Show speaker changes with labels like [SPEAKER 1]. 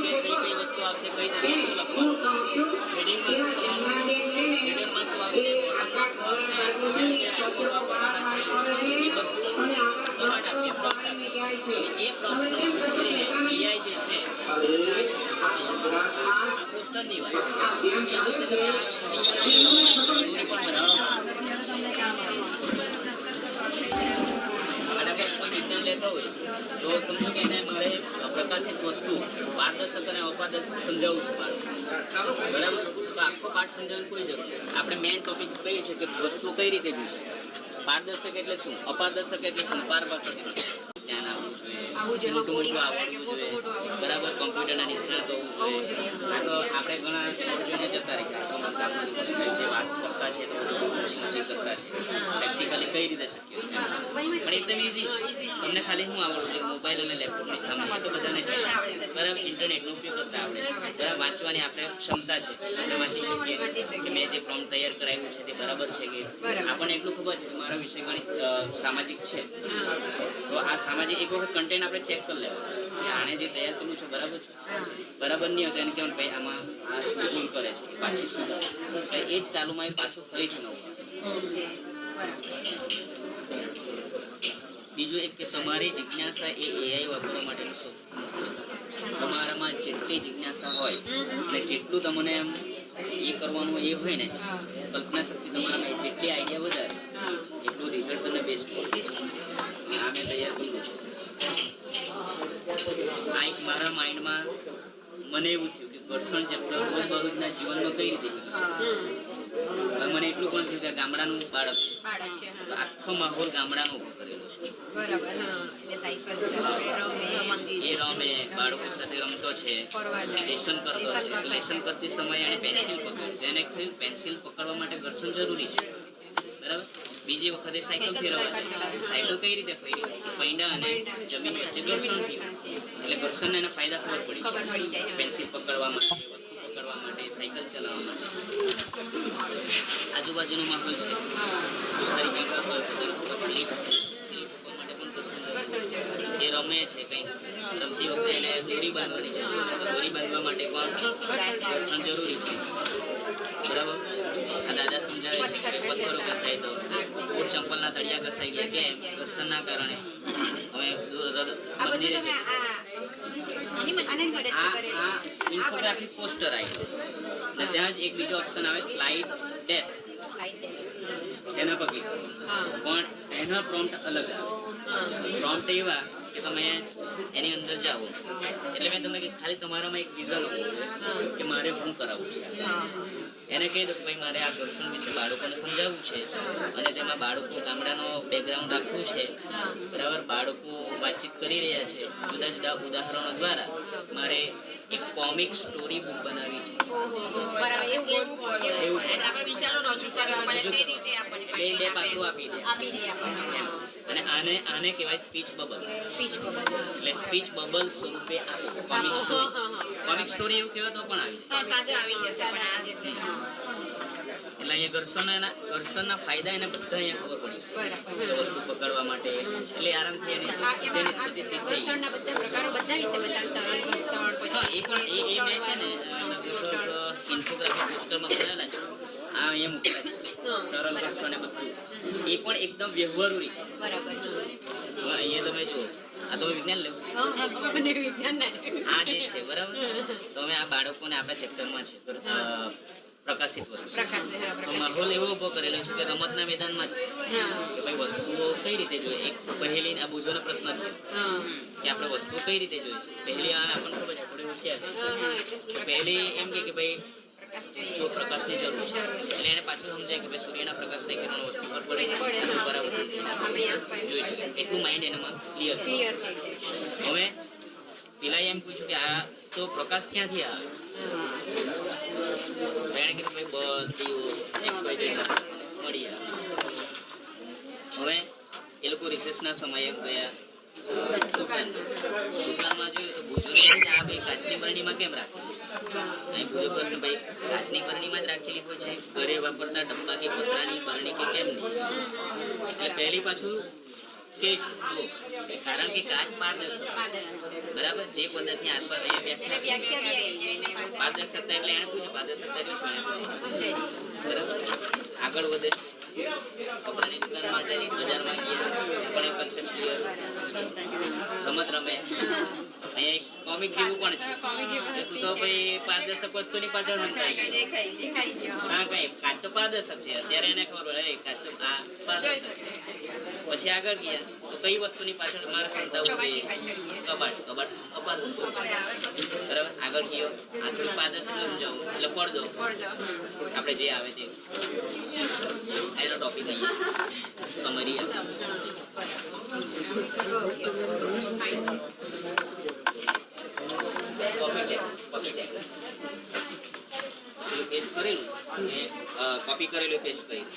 [SPEAKER 1] કે કઈ કઈ વસ્તુ આવશે, કઈ રીતે શું લખવાનું, હેડિંગમાં શું કરવાનું, હેડરમાં શું આવશે, બોટમમાં શું આવશે, આઉટપુટ વાપરવાના છે, એ બધું કમાન્ડ આપીએ, પ્રોમ્પ્ટ આપીએ. અને એ પ્રોમ્પ્ટનો ઉપયોગ કરીને AI જે છે આ પોસ્ટરની વાત છે એ વખતે તમે આ પણ લેતા હોય તો સમજો કે એને મારે પ્રકાશિત વસ્તુ પારદર્શક અને અપારદર્શક સમજાવવું છે બરાબર. તો આખો પાઠ સમજાવવાની કોઈ જરૂર નથી. આપણે મેઇન ટોપિક કહીએ છીએ કે વસ્તુ કઈ રીતે જોઈશે. પારદર્શક એટલે શું, અપારદર્શક એટલે શું, પારદર્શક ધ્યાન આવવું જોઈએ, મોટું મોટું આવડવું જોઈએ બરાબર, કોમ્પ્યુટરના નિષ્ણાત હોવું જોઈએ. તો આપણે ઘણા જોઈને જતા રહીએ જે વાત કરતા છે તો કરતા છે પ્રેક્ટિકલી કઈ રીતે શક્ય પણ એકદમ ઇઝી છે. તમને ખાલી શું આવડવું જોઈએ, મોબાઈલ અને લેપટોપની સામે તો બધાને છે બરાબર, ઇન્ટરનેટનો ઉપયોગ કરતા આવડે બરાબર, વાંચવાની આપણે ક્ષમતા છે, આપણે વાંચી શકીએ કે મેં જે પ્રોમ્પ્ટ તૈયાર કરાવ્યું છે તે બરાબર છે કે આપણને એટલું ખબર છે કે મારો વિષય ગણિત સામાજિક છે તો આ સામાજિક એક વખત કન્ટેન્ટ આપણે ચેક કરી લેવું કે આને જે તૈયાર કર્યું છે બરાબર છે, બરાબર નહીં હોય તો એને કહેવાનું ભાઈ આમાં આ ભૂલ કરે છે પાછી સુધાર, એ જ ચાલુમાં એ પાછું ફરીથી નવું. બીજું એક કે તમારી જિજ્ઞાસા એ AI વાપરવા માટેનું તમારામાં જેટલી જિજ્ઞાસા હોય અને જેટલું તમને એમ એ કરવાનું એ હોય ને કલ્પના શક્તિ તમારામાં જેટલી આઈડિયા વધારે એટલું રિઝલ્ટ તમને બેસ્ટ મળે. આ મેં તૈયાર કર્યું છું. આ એક મારા માઇન્ડમાં મને એવું થયું કે ઘર્ષણ ચેપ્ટર રોજબરોજના જીવનમાં કઈ રીતે મને એટલું પણ થયું કે ગામડાનું બાળક છે તો આખો માહોલ ગામડાનો ઉભો કરેલો છે એ રમે બાળકો સાથે રમતો છે, લેસન કરતો છે, લેસન કરતી સમયે એને પેન્સિલ પકડે, એને કહ્યું પેન્સિલ પકડવા માટે ઘર્ષણ જરૂરી છે બરાબર. બીજી વખતે સાયકલ ફેરવવા, સાયકલ કઈ રીતે ફેરી, પૈંડા અને જમીન વચ્ચે ઘર્ષણ થયું એટલે ઘર્ષણના એના ફાયદા ખબર પડી જાય. પેન્સિલ પકડવા માટે, વસ્તુ પકડવા માટે, સાયકલ ચલાવવા માટે. આજુબાજુનો માહોલ છે, સોસાયટી એ રમે છે કંઈક, રમતી વખતે એને દોરી બાંધવાની છે, દોરી બાંધવા માટે પણ ઘર્ષણ જરૂરી છે બરાબર. આ દાદા સમજાવે છે કે પથ્થરો ઘસાય તો બૂટ ચંપલના તળિયા ઘસાઈ ગયા કેમ, ઘર્ષણના કારણે. હવે મંદિરે ઇન્ફોગ્રાફિક પોસ્ટર આવી અને ત્યાં જ એક બીજો ઓપ્શન આવે સ્લાઇડ ડેસ્ક, એના પર ક્લિક પણ એના પ્રોમ્પ્ટ અલગ આવે. પ્રોમ્પ્ટ એવા કે તમે એની અંદર જાઓ એટલે મેં તમને ખાલી તમારામાં એક વિઝન હોવું કે મારે શું કરાવવું છે. એને કહી દો કે ભાઈ મારે આ ઘર્ષણ વિશે બાળકોને સમજાવવું છે અને તેમાં બાળકો ગામડાનો બેકગ્રાઉન્ડ રાખવું છે બરાબર, બાળકો વાતચીત કરી રહ્યા છે, જુદા જુદા ઉદાહરણો દ્વારા મારે એક કોમિક સ્ટોરી બુક બનાવી છે. બે પાત્રો આપી દે અને આને કહેવાય સ્પીચ બબલ. એટલે સ્પીચ બબલ સ્વરૂપે આપો કોમિક સ્ટોરી એવું કહેવાય તો પણ આવી જશે. એટલે અહીંયા ઘર્ષણના ફાયદા એને બધા અહીંયા ખબર પડી વસ્તુ પકડવા માટે એટલે આરામથી એની સ્થિતિ શીખ થઈ. એ પણ એ મેં છે ને ઇન્ફોગ્રાફિક પોસ્ટરમાં બનાવેલા છે, આ અહીંયા મૂકેલા છે તરલ ઘર્ષણ એ બધું, એ પણ એકદમ વ્યવહારુ રીતે અહીંયા તમે જુઓ. આ તમે વિજ્ઞાન લેવું આ જે છે બરાબર. તો અમે આ બાળકોને આપણા ચેપ્ટરમાં છે પ્રકાશિત વસ્તુ માહોલ એવો ઉભો કરેલો છે કે રમતના મેદાનમાં જ છે કે ભાઈ વસ્તુઓ કઈ રીતે જોઈએ. એક પહેલી આ બુઝોનો પ્રશ્ન કે આપણે વસ્તુઓ કઈ રીતે જોઈએ. પહેલી આપણને ખબર છે થોડી હોશિયાર છે. પહેલી એમ કે ભાઈ જો પ્રકાશની જરૂર છે એટલે એને પાછું સમજાય કે ભાઈ સૂર્યના પ્રકાશની કિરણો વસ્તુ પર પડે બરાબર જોઈ શકે એટલું માઇન્ડ એનામાં ક્લિયર થઈ. હવે પેલા એમ પૂછ્યું કે આ તો પ્રકાશ ક્યાંથી આવે, એને કીધું ભાઈ બધી મળી આવે. હવે એ લોકો રિસેસના સમયે ગયા દુકાનમાં જોયું તો ભૂજોને આ ભાઈ કાચની બરણીમાં કેમ રાખેલું છે. અહીં પૂછો પ્રશ્ન ભાઈ કાચની બરણીમાં જ રાખેલી હોય છે, ઘરે વાપરતા ડબ્બા કે પતરાની બરણી કે કેમ નહીં. એટલે પહેલી પાછું કે છે જુઓ કારણ કે કાચ પારદર્શક છે. બરાબર જે પદ્ધતિ આત્મા વ્યાખ્યા પારદર્શકતા એટલે એને પૂછ્યું પારદર્શકતા એટલે શું એને પૂછ્યું. બરાબર આગળ વધે કપડાની દુકાનમાં જાય બજારમાં ગયા પણ એ કન્સેપ્ટ ક્લિયર રમત રમે અહીંયા એક કોમિક જેવું પણ છે તું તો ભાઈ પારદર્શક વસ્તુની પાછળ સમજાય હા કઈ કાચ તો પારદર્શક છે અત્યારે એને ખબર પડે કાચ તો આ પારદર્શક છે. પછી આગળ ગયા તો કઈ વસ્તુની પાછળ મારે સમજાવવું જોઈએ કબાટ કબાટ અપારદર્શક બરાબર આગળ ગયો આ થોડું પારદર્શક સમજાવું એટલે પડદો આપણે જે આવે તે એનો ટોપિક અહીંયા સમરી કોપી કરેલું અને કોપી કરેલું પેસ્ટ કરેલું